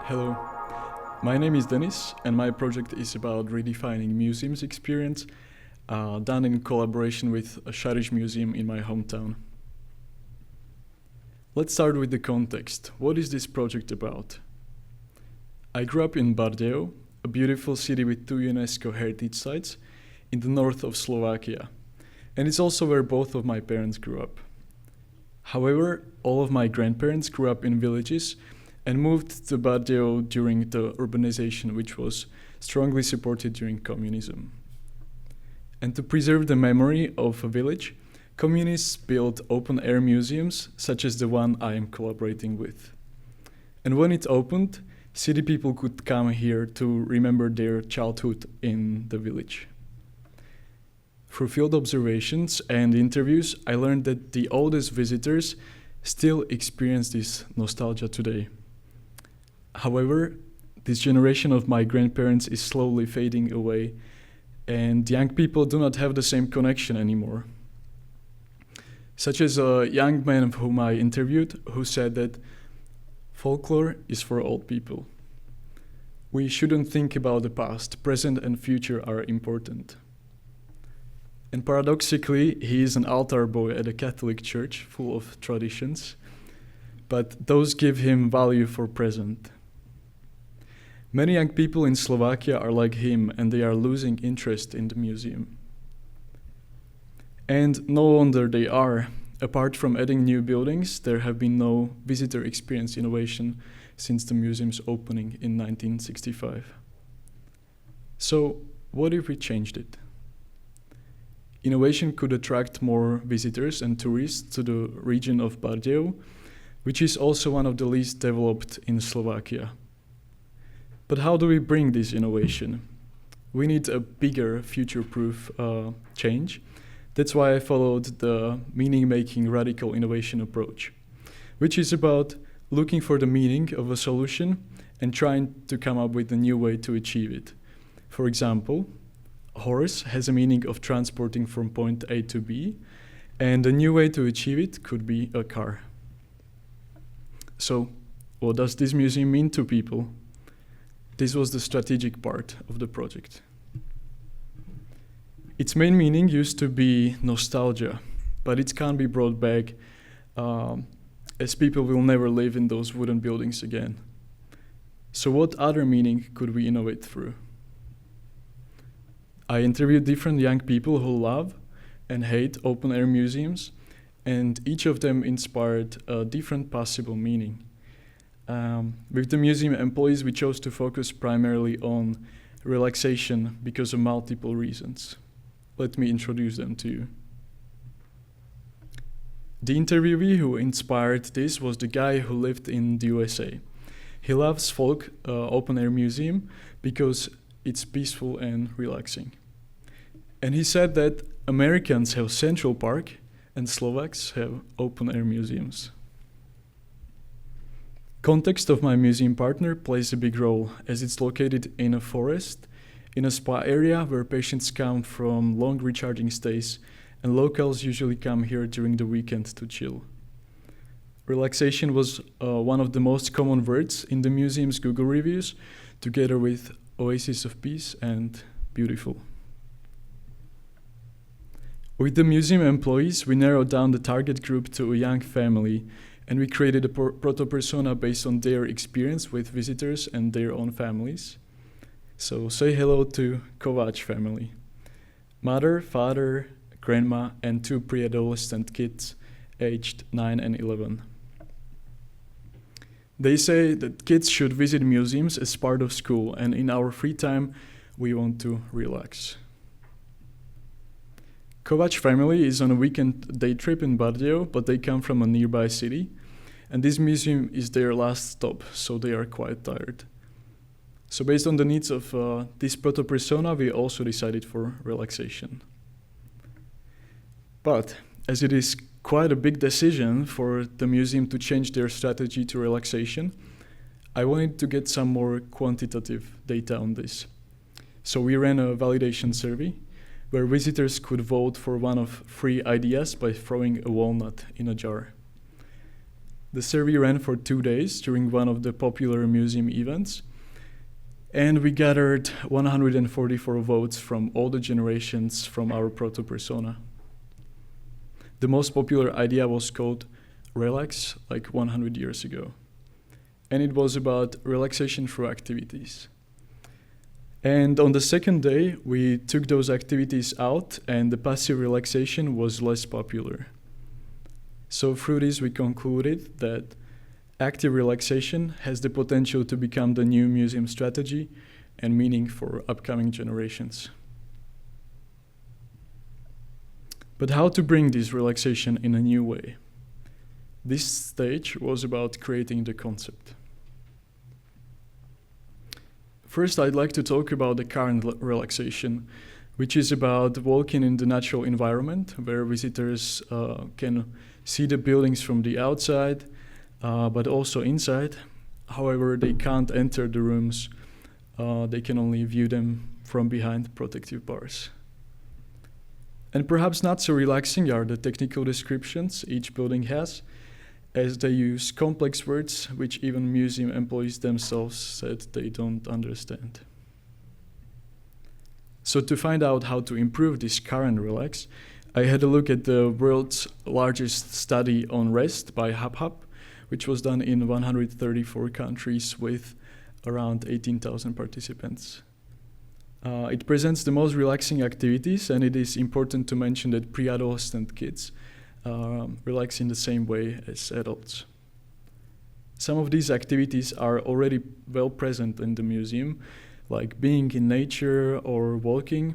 Hello, my name is Denis, and my project is about redefining museums experience, done in collaboration with a Šariš museum in my hometown. Let's start with the context. What is this project about? I grew up in Bardejov, a beautiful city with 2 UNESCO heritage sites in the north of Slovakia, and it's also where both of my parents grew up. However, all of my grandparents grew up in villages and moved to Bardejov during the urbanization, which was strongly supported during communism. And to preserve the memory of a village, communists built open-air museums, such as the one I am collaborating with. And when it opened, city people could come here to remember their childhood in the village. Through field observations and interviews, I learned that the oldest visitors still experience this nostalgia today. However, this generation of my grandparents is slowly fading away, and young people do not have the same connection anymore. Such as a young man whom I interviewed who said that folklore is for old people. We shouldn't think about the past. Present and future are important. And paradoxically, he is an altar boy at a Catholic church full of traditions, but those give him value for present. Many young people in Slovakia are like him, and they are losing interest in the museum. And no wonder they are. Apart from adding new buildings, there have been no visitor experience innovation since the museum's opening in 1965. So, what if we changed it? Innovation could attract more visitors and tourists to the region of Bardejov, which is also one of the least developed in Slovakia. But how do we bring this innovation? We need a bigger, future-proof change. That's why I followed the meaning-making radical innovation approach, which is about looking for the meaning of a solution and trying to come up with a new way to achieve it. For example, a horse has a meaning of transporting from point A to B, and a new way to achieve it could be a car. So, what does this museum mean to people? This was the strategic part of the project. Its main meaning used to be nostalgia, but it can't be brought back as people will never live in those wooden buildings again. So what other meaning could we innovate through? I interviewed different young people who love and hate open-air museums, and each of them inspired a different possible meaning. With the museum employees, we chose to focus primarily on relaxation because of multiple reasons. Let me introduce them to you. The interviewee who inspired this was the guy who lived in the USA. He loves folk open-air museum because it's peaceful and relaxing. And he said that Americans have Central Park and Slovaks have open-air museums. Context of my museum partner plays a big role, as it's located in a forest, in a spa area where patients come from long recharging stays, and locals usually come here during the weekend to chill. Relaxation was one of the most common words in the museum's Google reviews, together with oasis of peace and beautiful. With the museum employees, we narrowed down the target group to a young family, and we created a proto-persona based on their experience with visitors and their own families. So say hello to Kovač family. Mother, father, grandma, and 2 pre-adolescent kids aged 9 and 11. They say that kids should visit museums as part of school, and in our free time, we want to relax. Kovač family is on a weekend day trip in Bardejov, but they come from a nearby city, and this museum is their last stop, so they are quite tired. So based on the needs of this proto-persona, we also decided for relaxation. But as it is quite a big decision for the museum to change their strategy to relaxation, I wanted to get some more quantitative data on this. So we ran a validation survey where visitors could vote for one of 3 ideas by throwing a walnut in a jar. The survey ran for 2 days during one of the popular museum events, and we gathered 144 votes from all the generations from our proto-persona. The most popular idea was called Relax, like 100 years ago. And it was about relaxation through activities. And on the second day, we took those activities out, and the passive relaxation was less popular. So through this, we concluded that active relaxation has the potential to become the new museum strategy and meaning for upcoming generations. But how to bring this relaxation in a new way? This stage was about creating the concept. First, I'd like to talk about the current relaxation, which is about walking in the natural environment where visitors can see the buildings from the outside, but also inside. However, they can't enter the rooms. They can only view them from behind protective bars. And perhaps not so relaxing are the technical descriptions each building has, as they use complex words which even museum employees themselves said they don't understand. So to find out how to improve this current relax, I had a look at the world's largest study on rest by HubHub, which was done in 134 countries with around 18,000 participants. It presents the most relaxing activities, and it is important to mention that pre-adolescent kids relax in the same way as adults. Some of these activities are already well present in the museum, like being in nature or walking.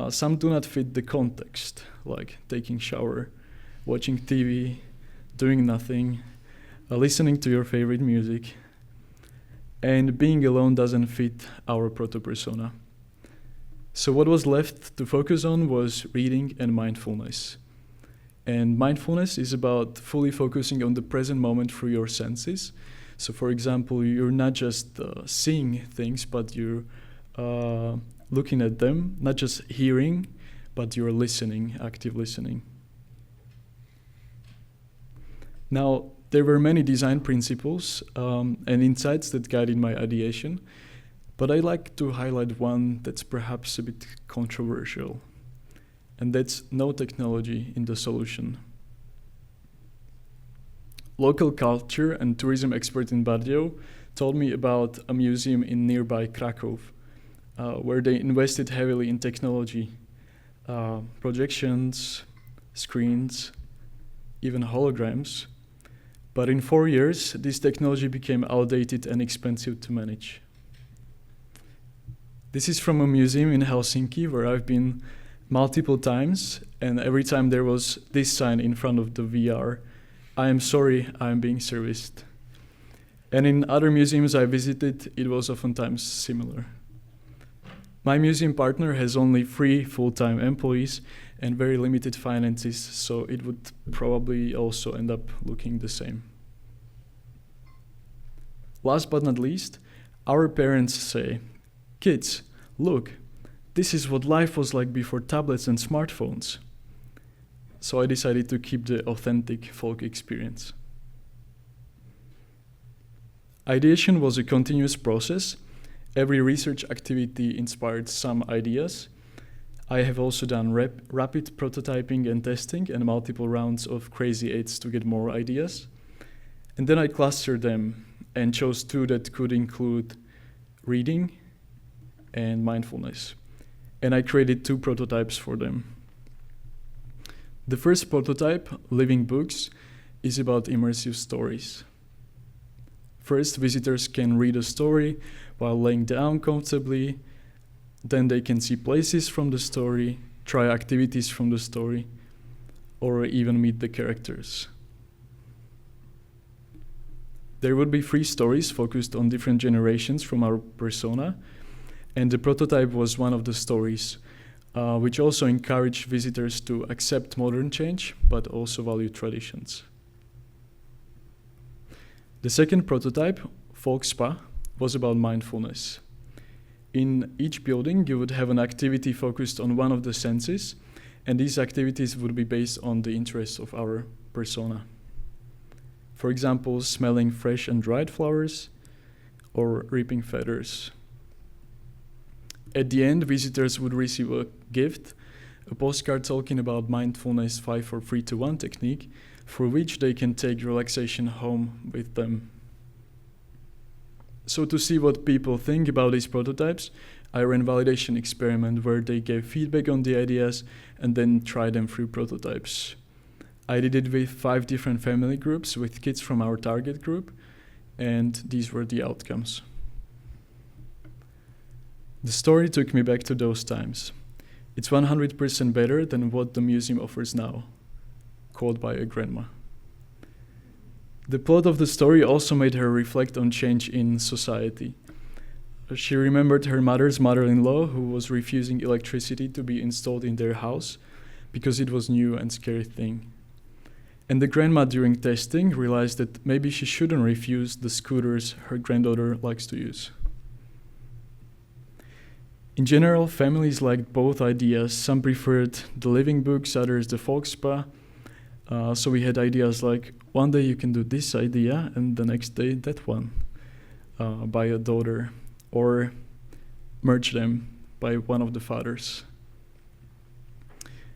Some do not fit the context, like taking shower, watching TV, doing nothing, listening to your favorite music. And being alone doesn't fit our proto-persona. So what was left to focus on was reading and mindfulness. And mindfulness is about fully focusing on the present moment through your senses. So for example, you're not just seeing things, but you're looking at them, not just hearing, but you're listening, active listening. Now, there were many design principles and insights that guided my ideation, but I'd like to highlight one that's perhaps a bit controversial, and that's no technology in the solution. Local culture and tourism expert in Bardejov told me about a museum in nearby Krakow, where they invested heavily in technology, projections, screens, even holograms. But in 4 years, this technology became outdated and expensive to manage. This is from a museum in Helsinki where I've been multiple times, and every time there was this sign in front of the VR: "I am sorry, I am being serviced." And in other museums I visited, it was oftentimes similar. My museum partner has only 3 full-time employees and very limited finances, so it would probably also end up looking the same. Last but not least, our parents say, "Kids, look, this is what life was like before tablets and smartphones." So I decided to keep the authentic folk experience. Ideation was a continuous process. Every research activity inspired some ideas. I have also done rapid prototyping and testing and multiple rounds of crazy eights to get more ideas. And then I clustered them and chose 2 that could include reading and mindfulness. And I created 2 prototypes for them. The first prototype, Living Books, is about immersive stories. First, visitors can read a story while laying down comfortably. Then they can see places from the story, try activities from the story, or even meet the characters. There would be 3 stories focused on different generations from our persona, and the prototype was one of the stories, which also encouraged visitors to accept modern change, but also value traditions. The second prototype, Folk Spa, was about mindfulness. In each building, you would have an activity focused on one of the senses, and these activities would be based on the interests of our persona. For example, smelling fresh and dried flowers or ripping feathers. At the end, visitors would receive a gift, a postcard talking about mindfulness 5 4 3 2 1 technique, for which they can take relaxation home with them. So to see what people think about these prototypes, I ran a validation experiment where they gave feedback on the ideas and then tried them through prototypes. I did it with 5 different family groups with kids from our target group, and these were the outcomes. The story took me back to those times. It's 100% better than what the museum offers now, quote by a grandma. The plot of the story also made her reflect on change in society. She remembered her mother's mother-in-law who was refusing electricity to be installed in their house because it was new and scary thing. And the grandma during testing realized that maybe she shouldn't refuse the scooters her granddaughter likes to use. In general, families liked both ideas. Some preferred the living books, others the Volkspa. So we had ideas like, one day you can do this idea, and the next day that one by a daughter, or merge them by one of the fathers.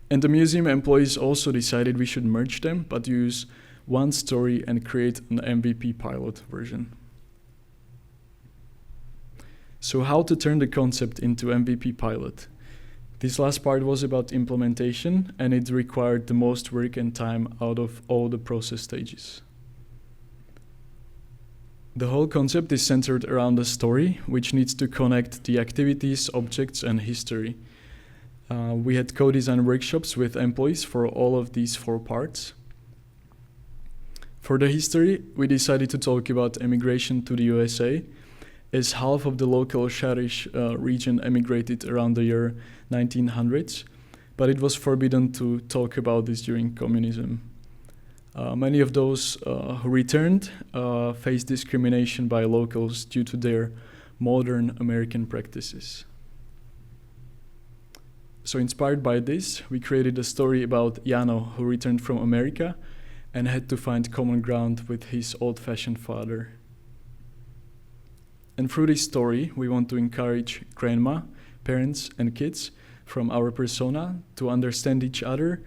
And the museum employees also decided we should merge them, but use one story and create an MVP pilot version. So how to turn the concept into MVP pilot? This last part was about implementation, and it required the most work and time out of all the process stages. The whole concept is centered around a story, which needs to connect the activities, objects, and history. We had co-design workshops with employees for all of these 4 parts. For the history, we decided to talk about emigration to the USA, as half of the local Sharish region emigrated around the year 1900s, but it was forbidden to talk about this during communism. Many of those who returned faced discrimination by locals due to their modern American practices. So inspired by this, we created a story about Jano, who returned from America and had to find common ground with his old-fashioned father. And through this story, we want to encourage grandma, parents, and kids from our persona to understand each other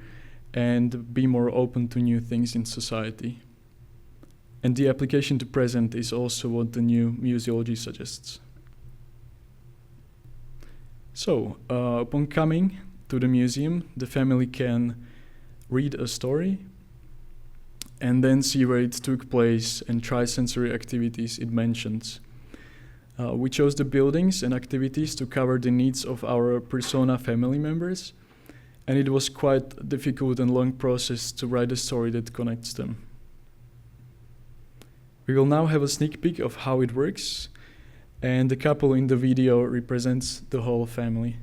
and be more open to new things in society. And the application to present is also what the new museology suggests. So, upon coming to the museum, the family can read a story and then see where it took place and try sensory activities it mentions. We chose the buildings and activities to cover the needs of our persona family members, and it was quite a difficult and long process to write a story that connects them. We will now have a sneak peek of how it works, and the couple in the video represents the whole family.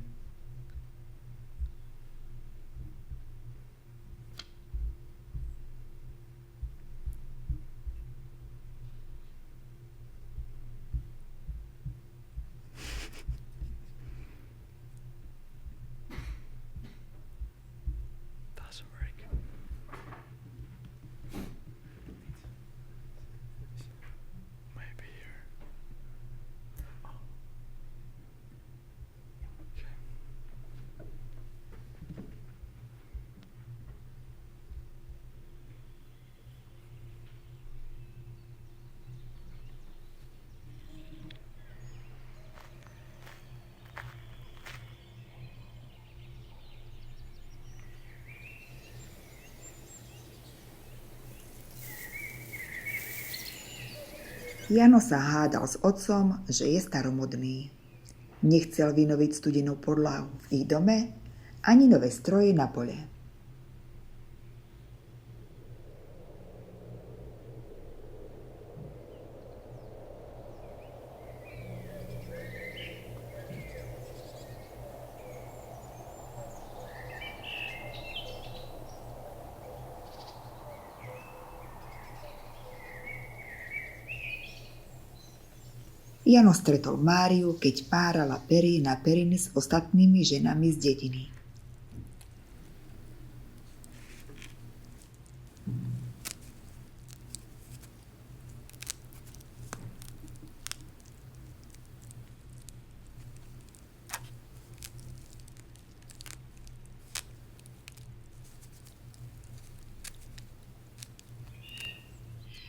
Jano sa hádal s otcom, že je staromodný. Nechcel vynoviť studenú podlahu v ich dome, ani nové stroje na pole. Jano stretol Máriu, keď párala pery na periny s ostatnými ženami z dediny.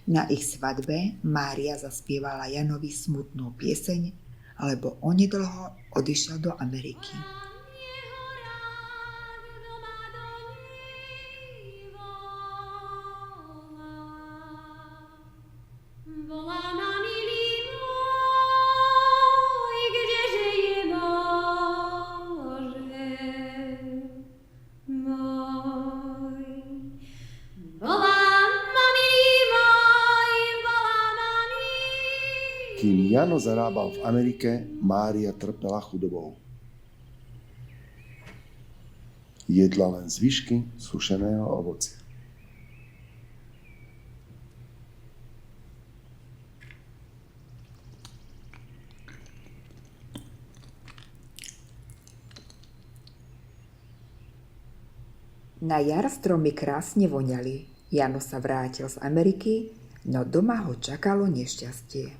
Na ich svadbe Mária zaspievala Janovi smutnú pieseň, lebo onedlho odišiel do Ameriky. Kým Jano zarábal v Amerike, Mária trpela chudobou. Jedla len zvyšky sušeného ovocia. Na jar stromy krásne voňali. Jano sa vrátil z Ameriky, no doma ho čakalo nešťastie.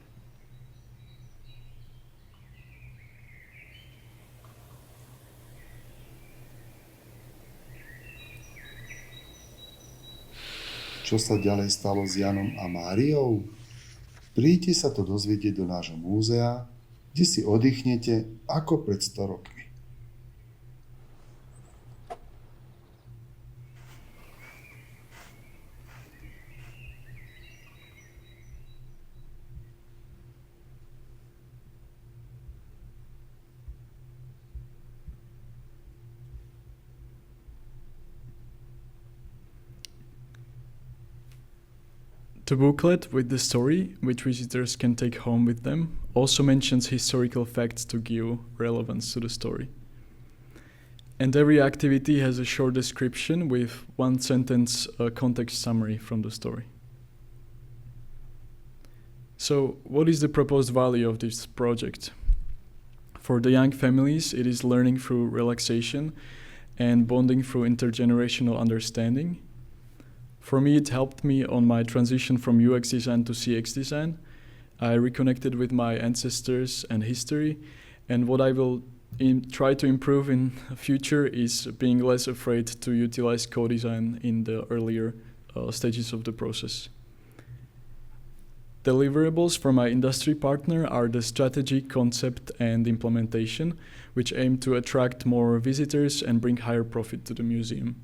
Čo sa ďalej stalo s Janom a Máriou? Príďte sa to dozvedieť do nášho múzea, kde si oddychnete ako pred 100 rokmi. The booklet with the story, which visitors can take home with them, also mentions historical facts to give relevance to the story. And every activity has a short description with one sentence context summary from the story. So, what is the proposed value of this project? For the young families, it is learning through relaxation and bonding through intergenerational understanding. For me, it helped me on my transition from UX design to CX design. I reconnected with my ancestors and history, and what I will try to improve in the future is being less afraid to utilize co-design in the earlier stages of the process. Deliverables for my industry partner are the strategy, concept, and implementation, which aim to attract more visitors and bring higher profit to the museum.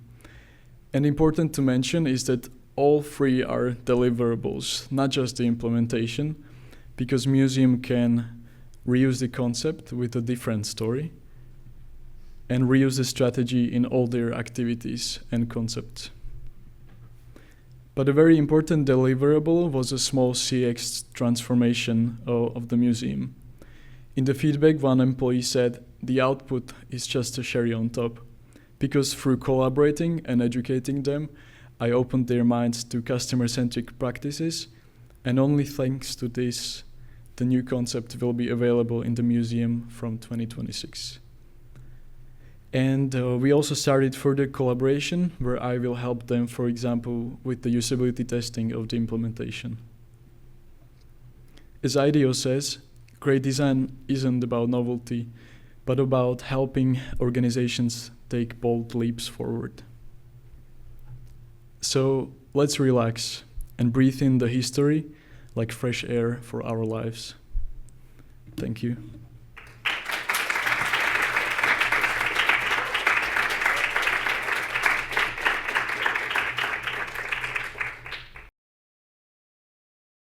And important to mention is that all three are deliverables, not just the implementation, because museum can reuse the concept with a different story and reuse the strategy in all their activities and concepts. But a very important deliverable was a small CX transformation of the museum. In the feedback, one employee said, "The output is just a cherry on top." Because through collaborating and educating them, I opened their minds to customer-centric practices, and only thanks to this, the new concept will be available in the museum from 2026. And we also started further collaboration, where I will help them, for example, with the usability testing of the implementation. As IDEO says, great design isn't about novelty, but about helping organizations take bold leaps forward. So let's relax and breathe in the history like fresh air for our lives. Thank you.